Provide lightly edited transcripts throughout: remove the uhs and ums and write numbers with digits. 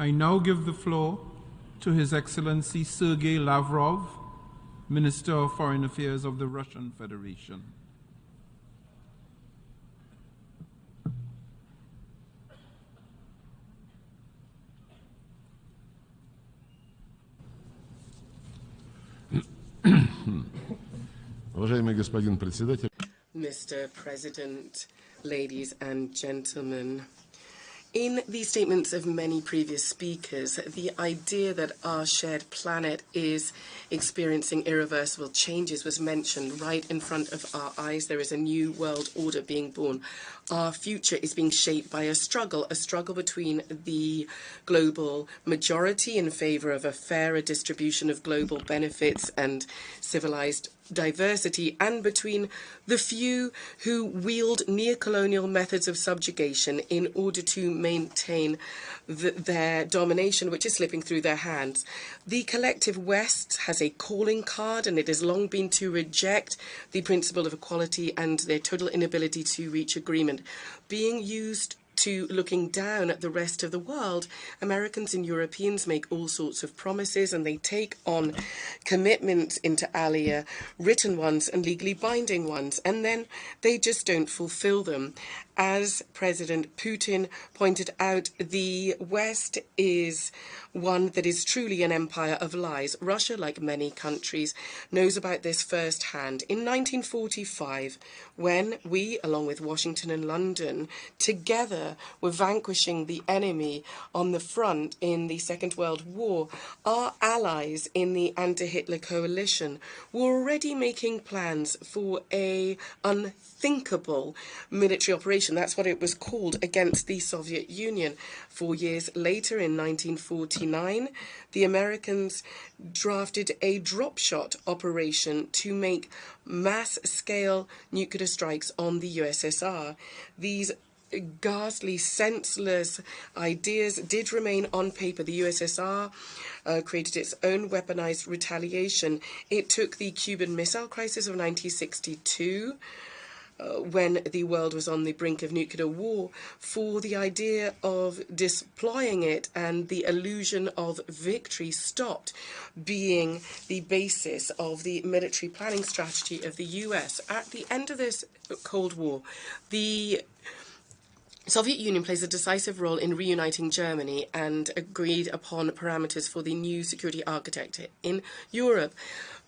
I now give the floor to His Excellency Sergei Lavrov, Minister of Foreign Affairs of the Russian Federation. Mr. President, ladies and gentlemen, in the statements of many previous speakers, the idea that our shared planet is experiencing irreversible changes was mentioned right in front of our eyes. There is a new world order being born. Our future is being shaped by a struggle between the global majority in favor of a fairer distribution of global benefits and civilized diversity, and between the few who wield neocolonial methods of subjugation in order to maintain their domination, which is slipping through their hands. The collective West has a calling card, and it has long been to reject the principle of equality and their total inability to reach agreement. Being used to looking down at the rest of the world, Americans and Europeans make all sorts of promises, and they take on commitments inter alia, written ones and legally binding ones, and then they just don't fulfill them. As President Putin pointed out, the West is one that is truly an empire of lies. Russia, like many countries, knows about this firsthand. In 1945, when we, along with Washington and London, together were vanquishing the enemy on the front in the Second World War, our allies in the anti-Hitler coalition were already making plans for a unthinkable military operation. That's what it was called, against the Soviet Union. 4 years later, in 1949, the Americans drafted a drop shot operation to make mass-scale nuclear strikes on the USSR. These ghastly, senseless ideas did remain on paper. The USSR created its own weaponized retaliation. It took the Cuban Missile Crisis of 1962, when the world was on the brink of nuclear war, for the idea of deploying it, and the illusion of victory stopped being the basis of the military planning strategy of the US. At the end of this Cold War, the Soviet Union plays a decisive role in reuniting Germany and agreed upon parameters for the new security architecture in Europe.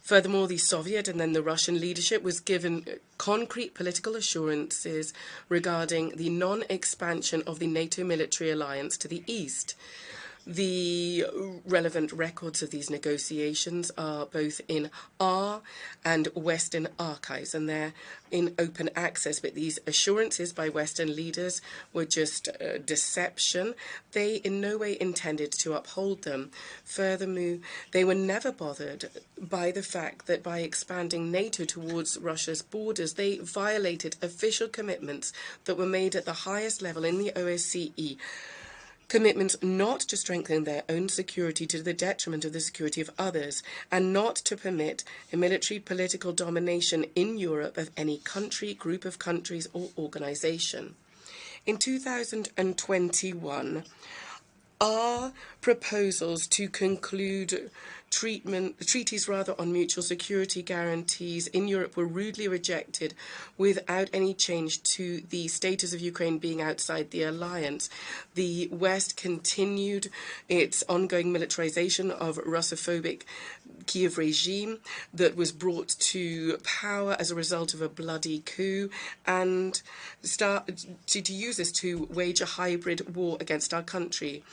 Furthermore, the Soviet and then the Russian leadership was given concrete political assurances regarding the non-expansion of the NATO military alliance to the east. The relevant records of these negotiations are both in our and Western archives, and they're in open access. But these assurances by Western leaders were just deception. They in no way intended to uphold them. Furthermore, they were never bothered by the fact that by expanding NATO towards Russia's borders, they violated official commitments that were made at the highest level in the OSCE. Commitments not to strengthen their own security to the detriment of the security of others, and not to permit a military political domination in Europe of any country, group of countries, or organization. In 2021, our proposals to conclude treaties on mutual security guarantees in Europe were rudely rejected without any change to the status of Ukraine being outside the alliance. The West continued its ongoing militarization of Russophobic Kiev regime that was brought to power as a result of a bloody coup, and start to use this to wage a hybrid war against our country.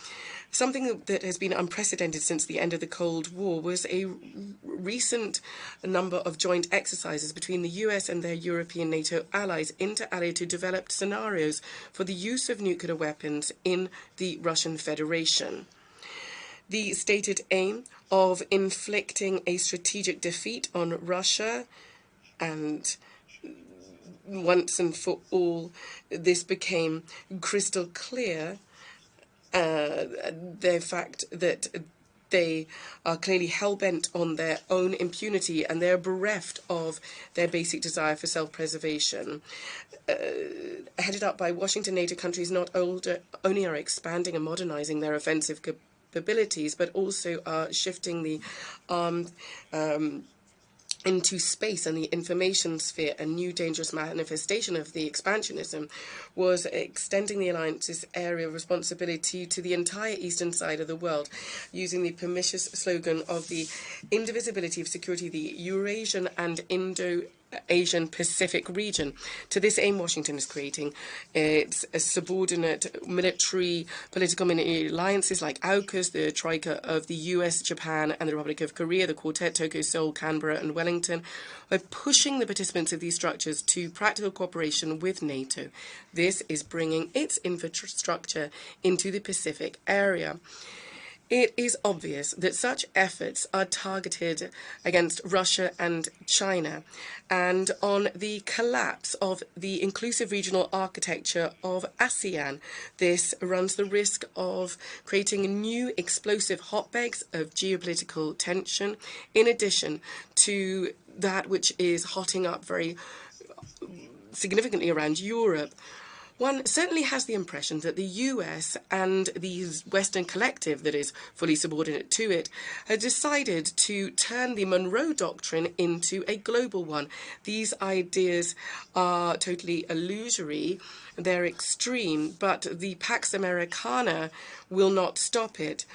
Something that has been unprecedented since the end of the Cold War was a recent number of joint exercises between the US and their European NATO allies, inter alia, to develop scenarios for the use of nuclear weapons in the Russian Federation. The stated aim of inflicting a strategic defeat on Russia, and once and for all, this became crystal clear, the fact that they are clearly hell-bent on their own impunity, and they're bereft of their basic desire for self-preservation. Headed up by Washington, NATO countries not only are expanding and modernizing their offensive capabilities, but also are shifting the armed into space and the information sphere. A new dangerous manifestation of the expansionism was extending the alliance's area of responsibility to the entire eastern side of the world, using the pernicious slogan of the indivisibility of security, the Eurasian and Indo-Asian Pacific region. To this aim, Washington is creating its subordinate military, political mini alliances like AUKUS, the Troika of the US, Japan, and the Republic of Korea, the Quartet, Tokyo, Seoul, Canberra, and Wellington, by pushing the participants of these structures to practical cooperation with NATO. This is bringing its infrastructure into the Pacific area. It is obvious that such efforts are targeted against Russia and China and on the collapse of the inclusive regional architecture of ASEAN. This runs the risk of creating new explosive hotbeds of geopolitical tension, in addition to that which is hotting up very significantly around Europe. One certainly has the impression that the US and the Western collective that is fully subordinate to it have decided to turn the Monroe Doctrine into a global one. These ideas are totally illusory, they're extreme, but the Pax Americana will not stop it.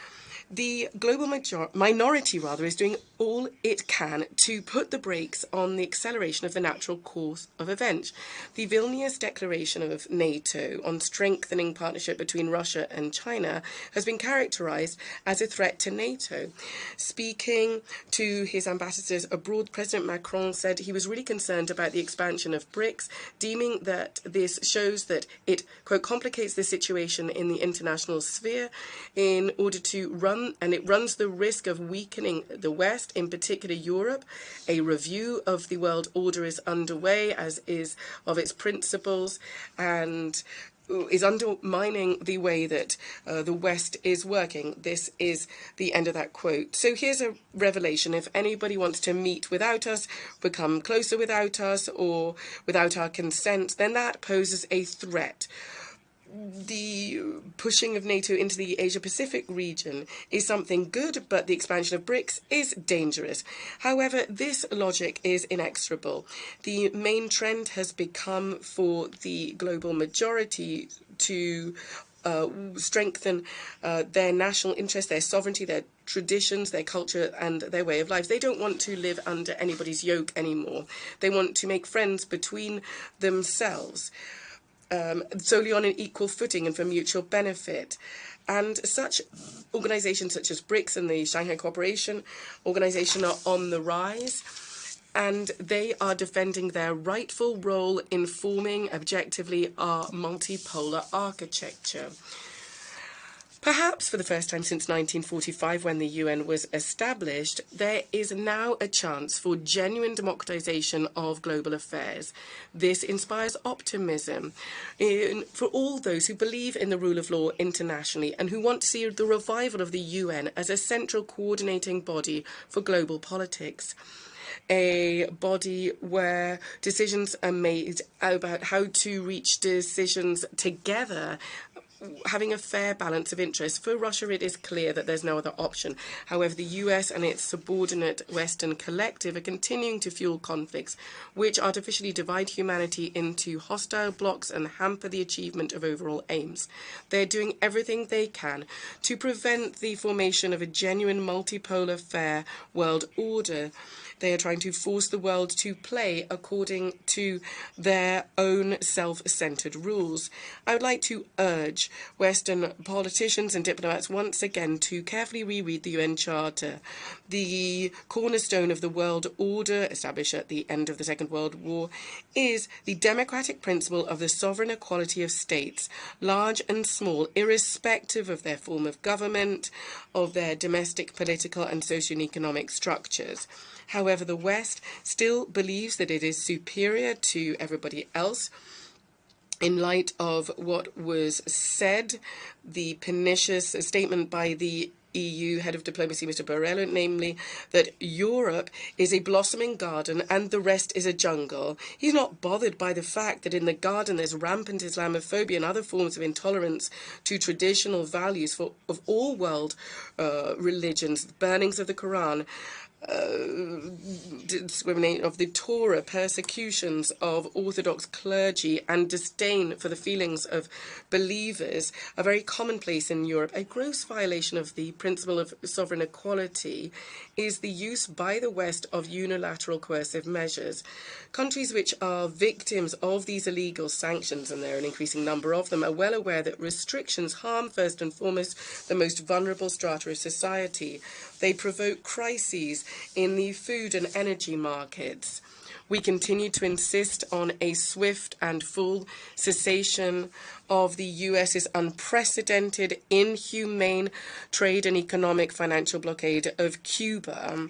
The global minority is doing all it can to put the brakes on the acceleration of the natural course of events. The Vilnius Declaration of NATO on strengthening partnership between Russia and China has been characterized as a threat to NATO. Speaking to his ambassadors abroad, President Macron said he was really concerned about the expansion of BRICS, deeming that this shows that it, quote, complicates the situation in the international sphere in order to runs the risk of weakening the West, in particular Europe. A review of the world order is underway, as is of its principles, and is undermining the way that the West is working. This is the end of that quote. So here's a revelation. If anybody wants to meet without us, become closer without us, or without our consent, then that poses a threat. The pushing of NATO into the Asia-Pacific region is something good, but the expansion of BRICS is dangerous. However, this logic is inexorable. The main trend has become for the global majority to strengthen their national interests, their sovereignty, their traditions, their culture, and their way of life. They don't want to live under anybody's yoke anymore. They want to make friends between themselves, solely on an equal footing and for mutual benefit. And such organizations such as BRICS and the Shanghai Cooperation Organization are on the rise, and they are defending their rightful role in forming objectively our multipolar architecture. Perhaps for the first time since 1945, when the UN was established, there is now a chance for genuine democratization of global affairs. This inspires optimism for all those who believe in the rule of law internationally and who want to see the revival of the UN as a central coordinating body for global politics. A body where decisions are made about how to reach decisions together, having a fair balance of interests. For Russia, it is clear that there's no other option. However, the US and its subordinate Western collective are continuing to fuel conflicts, which artificially divide humanity into hostile blocs and hamper the achievement of overall aims. They're doing everything they can to prevent the formation of a genuine multipolar, fair world order. They are trying to force the world to play according to their own self-centered rules. I would like to urge Western politicians and diplomats once again to carefully reread the UN Charter. The cornerstone of the world order, established at the end of the Second World War, is the democratic principle of the sovereign equality of states, large and small, irrespective of their form of government, of their domestic, political, and socio-economic structures. However, the West still believes that it is superior to everybody else. In light of what was said, the pernicious statement by the EU head of diplomacy, Mr. Borrell, namely that Europe is a blossoming garden and the rest is a jungle. He's not bothered by the fact that in the garden there's rampant Islamophobia and other forms of intolerance to traditional values of all world religions, burnings of the Quran, discrimination of the Torah, persecutions of Orthodox clergy, and disdain for the feelings of believers are very commonplace in Europe. A gross violation of the principle of sovereign equality is the use by the West of unilateral coercive measures. Countries which are victims of these illegal sanctions, and there are an increasing number of them, are well aware that restrictions harm first and foremost the most vulnerable strata of society. They provoke crises in the food and energy markets. We continue to insist on a swift and full cessation of the US's unprecedented, inhumane trade and economic financial blockade of Cuba,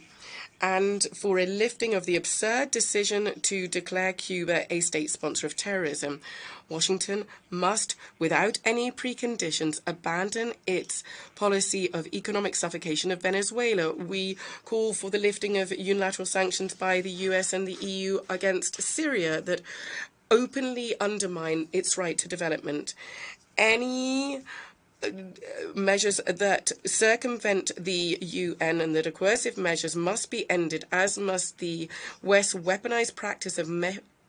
and for a lifting of the absurd decision to declare Cuba a state sponsor of terrorism. Washington must, without any preconditions, abandon its policy of economic suffocation of Venezuela. We call for the lifting of unilateral sanctions by the US and the EU against Syria that openly undermine its right to development. Any measures that circumvent the UN and that are coercive measures must be ended, as must the West's weaponized practice of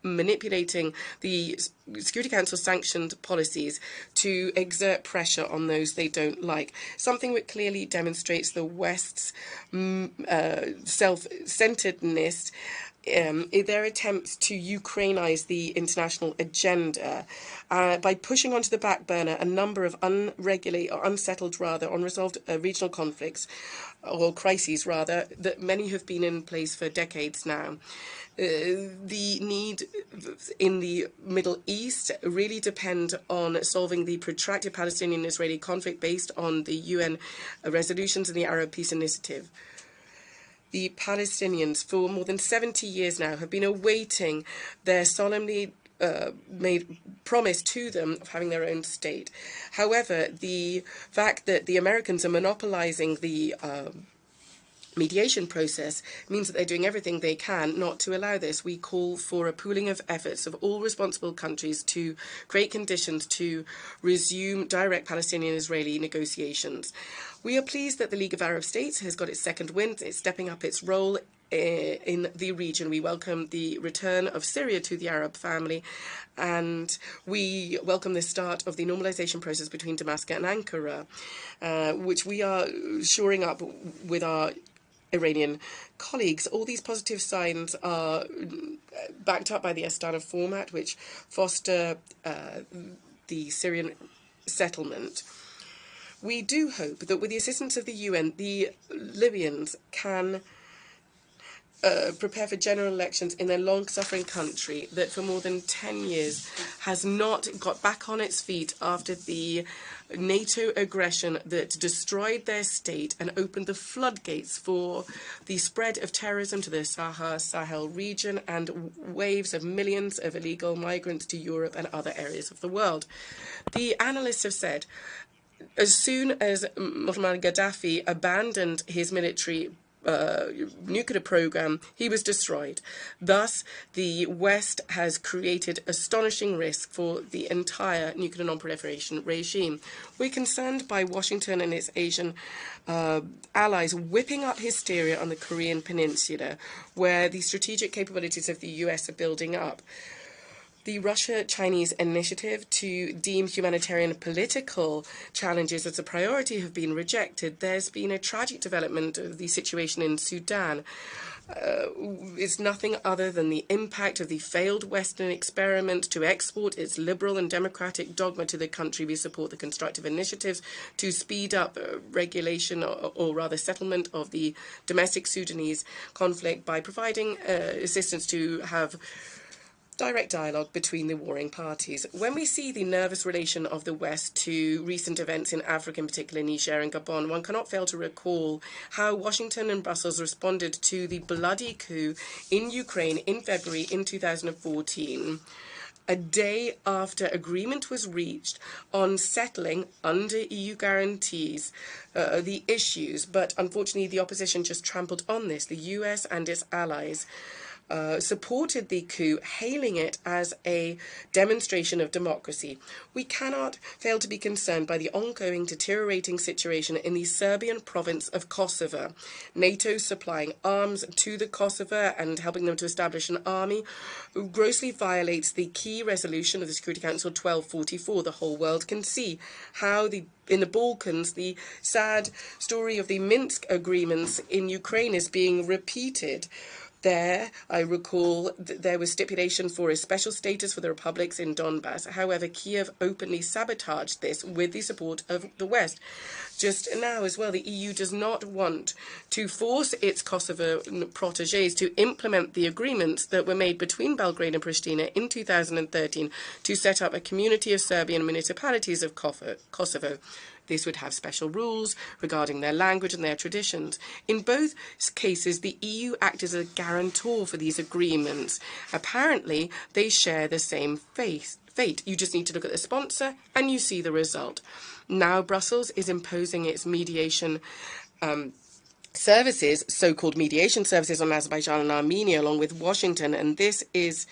manipulating the Security Council sanctioned policies to exert pressure on those they don't like. Something which clearly demonstrates the West's self-centeredness in their attempts to Ukrainize the international agenda by pushing onto the back burner a number of unsettled, unresolved regional conflicts, or crises rather, that many have been in place for decades now. The need in the Middle East really depend on solving the protracted Palestinian-Israeli conflict based on the UN resolutions and the Arab Peace Initiative. The Palestinians, for more than 70 years now, have been awaiting their solemnly made promise to them of having their own state. However, the fact that the Americans are monopolizing the mediation process means that they're doing everything they can not to allow this. We call for a pooling of efforts of all responsible countries to create conditions to resume direct Palestinian-Israeli negotiations. We are pleased that the League of Arab States has got its second wind. It's stepping up its role in the region. We welcome the return of Syria to the Arab family, and we welcome the start of the normalization process between Damascus and Ankara, which we are shoring up with our Iranian colleagues. All these positive signs are backed up by the Astana format, which foster the Syrian settlement. We do hope that with the assistance of the UN, the Libyans can prepare for general elections in their long-suffering country that for more than 10 years has not got back on its feet after the NATO aggression that destroyed their state and opened the floodgates for the spread of terrorism to the Sahel region and waves of millions of illegal migrants to Europe and other areas of the world. The analysts have said as soon as Muammar Gaddafi abandoned his military nuclear program, he was destroyed. Thus, the West has created astonishing risk for the entire nuclear non-proliferation regime. We're concerned by Washington and its Asian allies whipping up hysteria on the Korean Peninsula, where the strategic capabilities of the US are building up. The Russia-Chinese initiative to deem humanitarian and political challenges as a priority have been rejected. There's been a tragic development of the situation in Sudan. It's nothing other than the impact of the failed Western experiment to export its liberal and democratic dogma to the country. We support the constructive initiatives to speed up regulation or rather settlement of the domestic Sudanese conflict by providing assistance to have direct dialogue between the warring parties. When we see the nervous relation of the West to recent events in Africa, in particular Niger and Gabon, one cannot fail to recall how Washington and Brussels responded to the bloody coup in Ukraine in February in 2014. a day after agreement was reached on settling under EU guarantees the issues. But unfortunately, the opposition just trampled on this. The US and its allies supported the coup, hailing it as a demonstration of democracy. We cannot fail to be concerned by the ongoing deteriorating situation in the Serbian province of Kosovo. NATO supplying arms to the Kosovo and helping them to establish an army grossly violates the key resolution of the Security Council 1244. The whole world can see how in the Balkans, the sad story of the Minsk agreements in Ukraine is being repeated. There, I recall, there was stipulation for a special status for the republics in Donbass. However, Kiev openly sabotaged this with the support of the West. Just now as well, the EU does not want to force its Kosovo protégés to implement the agreements that were made between Belgrade and Pristina in 2013 to set up a community of Serbian municipalities of Kosovo. This would have special rules regarding their language and their traditions. In both cases, the EU acted as a guarantor for these agreements. Apparently, they share the same fate. You just need to look at the sponsor and you see the result. Now Brussels is imposing its mediation services, so-called mediation services on Azerbaijan and Armenia, along with Washington, and this is...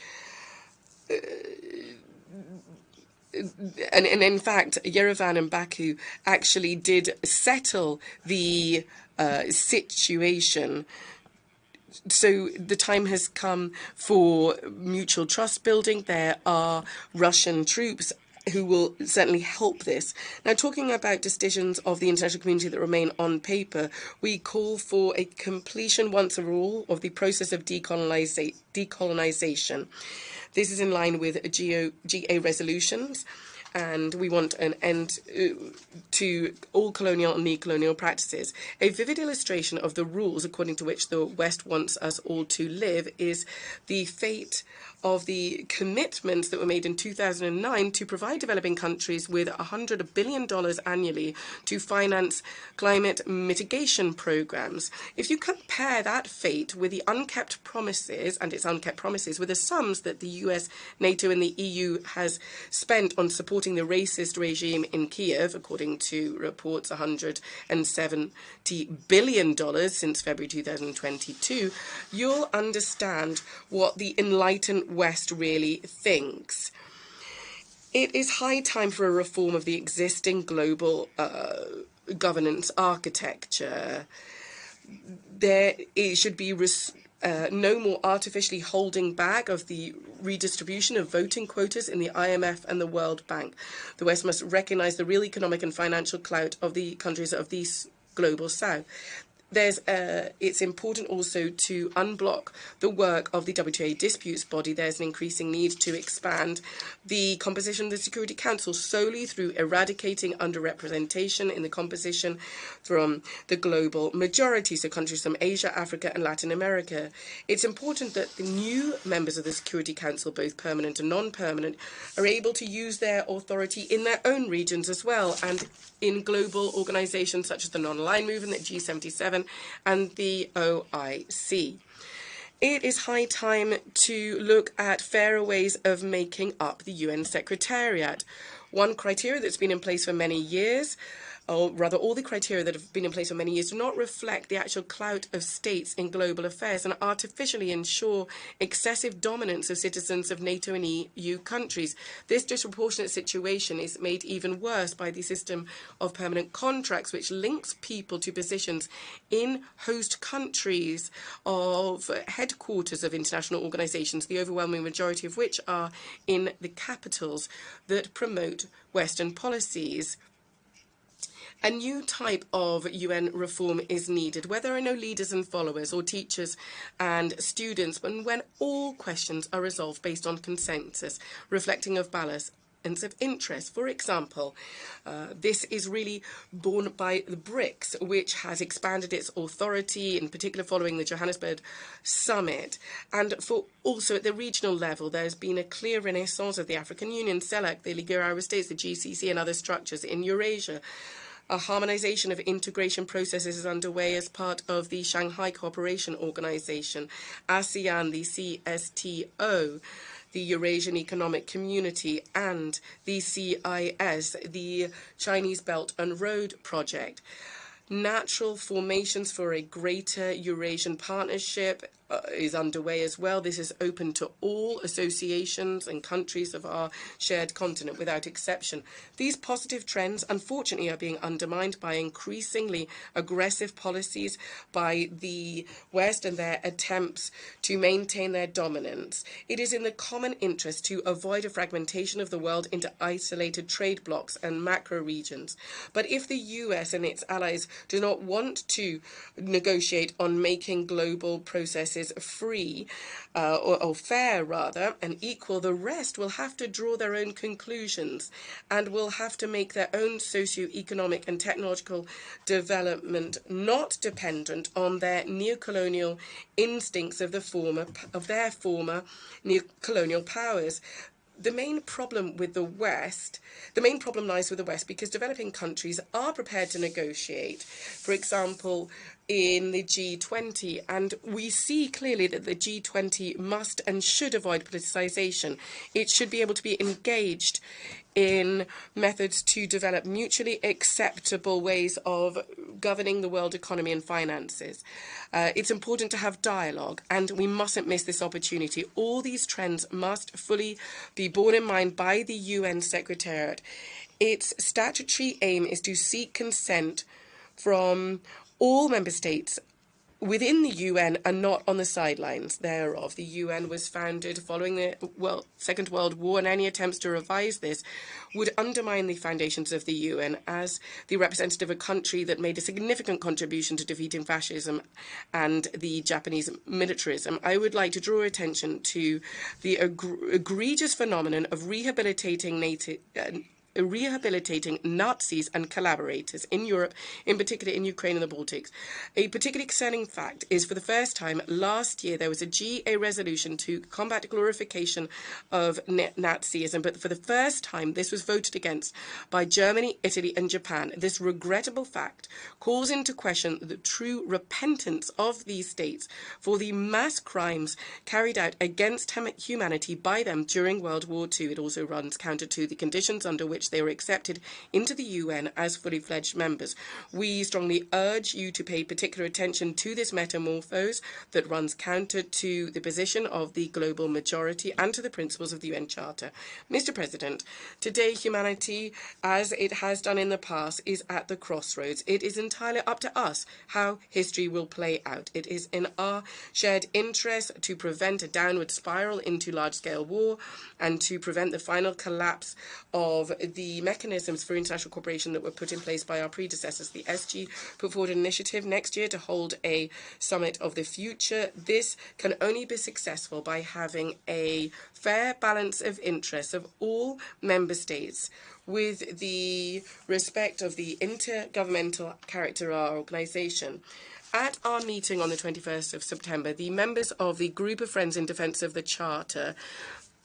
And in fact, Yerevan and Baku actually did settle the situation. So the time has come for mutual trust building. There are Russian troops who will certainly help this. Now, talking about decisions of the international community that remain on paper, we call for a completion once and for all of the process of decolonization. This is in line with GA resolutions, and we want an end to all colonial and neo-colonial practices. A vivid illustration of the rules according to which the West wants us all to live is the fate of the commitments that were made in 2009 to provide developing countries with $100 billion annually to finance climate mitigation programs. If you compare that fate with the unkept promises, and its unkept promises, with the sums that the US, NATO and the EU has spent on supporting the racist regime in Kiev, according to reports $170 billion since February 2022, you'll understand what the enlightened West really thinks. It is high time for a reform of the existing global governance architecture. It should be no more artificially holding back of the redistribution of voting quotas in the IMF and the World Bank. The West must recognize the real economic and financial clout of the countries of the global South. It's important also to unblock the work of the WTA disputes body. There's an increasing need to expand the composition of the Security Council solely through eradicating underrepresentation in the composition from the global majority, so countries from Asia, Africa and Latin America. It's important that the new members of the Security Council, both permanent and non-permanent, are able to use their authority in their own regions as well, and in global organizations such as the Non-Aligned Movement, the G77, and the OIC. It is high time to look at fairer ways of making up the UN Secretariat. One criteria that's been in place for many years, or rather all the criteria that have been in place for many years, do not reflect the actual clout of states in global affairs and artificially ensure excessive dominance of citizens of NATO and EU countries. This disproportionate situation is made even worse by the system of permanent contracts, which links people to positions in host countries of headquarters of international organizations, the overwhelming majority of which are in the capitals that promote Western policies. A new type of UN reform is needed, where there are no leaders and followers or teachers and students, but when all questions are resolved based on consensus, reflecting of balance and of interest. For example, this is really borne by the BRICS, which has expanded its authority, in particular following the Johannesburg summit. And for also at the regional level, there's been a clear renaissance of the African Union, CELAC, the League of Arab States, the GCC and other structures in Eurasia. A harmonization of integration processes is underway as part of the Shanghai Cooperation Organization, ASEAN, the CSTO. the Eurasian Economic Community, and the CIS, the Chinese Belt and Road Project. Natural formations for a greater Eurasian partnership is underway as well. This is open to all associations and countries of our shared continent without exception. These positive trends, unfortunately, are being undermined by increasingly aggressive policies by the West and their attempts to maintain their dominance. It is in the common interest to avoid a fragmentation of the world into isolated trade blocs and macro regions. But if the US and its allies do not want to negotiate on making global processes free or fair rather and equal, the rest will have to draw their own conclusions and will have to make their own socio-economic and technological development not dependent on their neocolonial instincts of their former neocolonial powers. The main problem lies with the West because developing countries are prepared to negotiate. For example, in the G20, and we see clearly that the G20 must and should avoid politicization. It should be able to be engaged in methods to develop mutually acceptable ways of governing the world economy and finances. It's important to have dialogue, and we mustn't miss this opportunity. All these trends must fully be borne in mind by the UN Secretariat. Its statutory aim is to seek consent from all member states within the UN and not on the sidelines thereof. The UN was founded following the Second World War, and any attempts to revise this would undermine the foundations of the UN. As the representative of a country that made a significant contribution to defeating fascism and the Japanese militarism, I would like to draw attention to the egregious phenomenon of rehabilitating Nazis and collaborators in Europe, in particular in Ukraine and the Baltics. A particularly concerning fact is, for the first time last year, there was a GA resolution to combat glorification of Nazism, but for the first time this was voted against by Germany, Italy and Japan. This regrettable fact calls into question the true repentance of these states for the mass crimes carried out against humanity by them during World War II. It also runs counter to the conditions under which they were accepted into the UN as fully fledged members. We strongly urge you to pay particular attention to this metamorphose that runs counter to the position of the global majority and to the principles of the UN Charter. Mr. President, today humanity, as it has done in the past, is at the crossroads. It is entirely up to us how history will play out. It is in our shared interest to prevent a downward spiral into large-scale war and to prevent the final collapse of the mechanisms for international cooperation that were put in place by our predecessors. The SG put forward an initiative next year to hold a summit of the future. This can only be successful by having a fair balance of interests of all member states with the respect of the intergovernmental character of our organisation. At our meeting on the 21st of September, the members of the Group of Friends in Defence of the Charter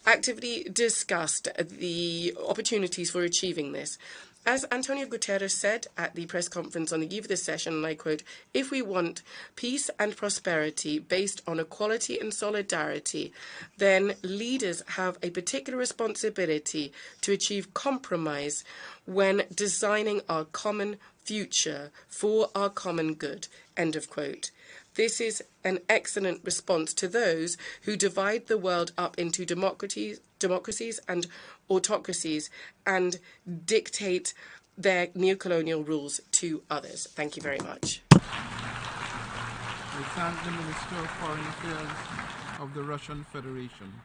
actively discussed the opportunities for achieving this. As Antonio Guterres said at the press conference on the eve of this session, and I quote, "If we want peace and prosperity based on equality and solidarity, then leaders have a particular responsibility to achieve compromise when designing our common future for our common good." End of quote. This is an excellent response to those who divide the world up into democracies and autocracies and dictate their neocolonial rules to others. Thank you very much. I thank the Minister of Foreign Affairs of the Russian Federation.